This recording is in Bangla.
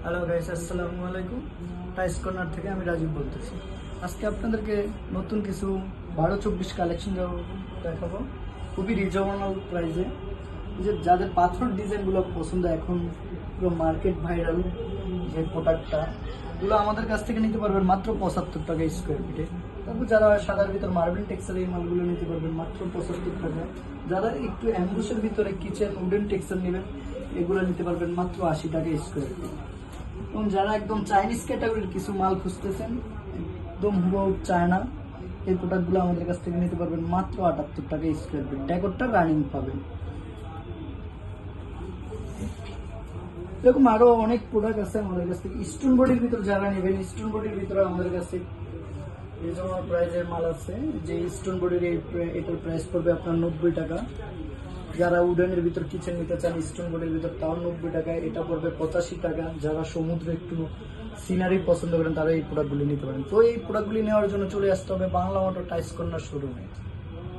হ্যালো গাইস, আসসালামু আলাইকুম। টাইস কর্নার থেকে আমি রাজীব বলতেছি। আজকে আপনাদেরকে নতুন কিছু 12-24 কালেকশন দেখাবো, খুবই রিজনেবল প্রাইসে। যে যাদের পাথর ডিজাইনগুলো পছন্দ, এখন পুরো মার্কেট ভাইরাল যে প্রোডাক্টটা, এগুলো আমাদের কাছ থেকে নিতে পারবেন মাত্র 75 টাকা স্কোয়ার ফিটে। তারপর যারা সাদার ভিতর মার্বেল টেক্সচার, এই মালগুলো নিতে পারবেন মাত্র 75 টাকা। যারা একটু অ্যাম্বুসের ভিতরে কিচেন উডেন টেক্সচার নেবেন, এগুলো নিতে পারবেন মাত্র 80 টাকা স্কোয়ার ফিট। এবং যারা একদম চাইনিজ ক্যাটাগরির কিছু মাল খুঁজতেছেন, একদম হুবহু চায়না, এই প্রোডাক্টগুলো আমাদের কাছ থেকে নিতে পারবেন মাত্র 78 টাকা স্কোয়ার ফিট। ডেকোরটা রানিং পাবেন। এরকম আরো অনেক প্রোডাক্ট আছে আমাদের কাছ থেকে। স্টোন বডির ভিতরে যারা নেবেন, স্টোন বডির ভিতরে আমাদের কাছে রিজনেবল প্রাইসের মাল আছে। যে স্টোন বডির এটার প্রাইস পড়বে আপনার 90 টাকা। যারা উডেনের ভিতর কিচেন নিতে চান স্টোন বডির ভিতর, তাও 90 টাকা। এটা পড়বে 85 টাকা। যারা সমুদ্রে একটু সিনারি পছন্দ করেন, তারা এই প্রোডাক্টগুলি নিতে পারেন। তো এই প্রোডাক্টগুলি নেওয়ার জন্য চলে আসতে হবে বাংলা মোটর টাইস কর্নার শোরুমে।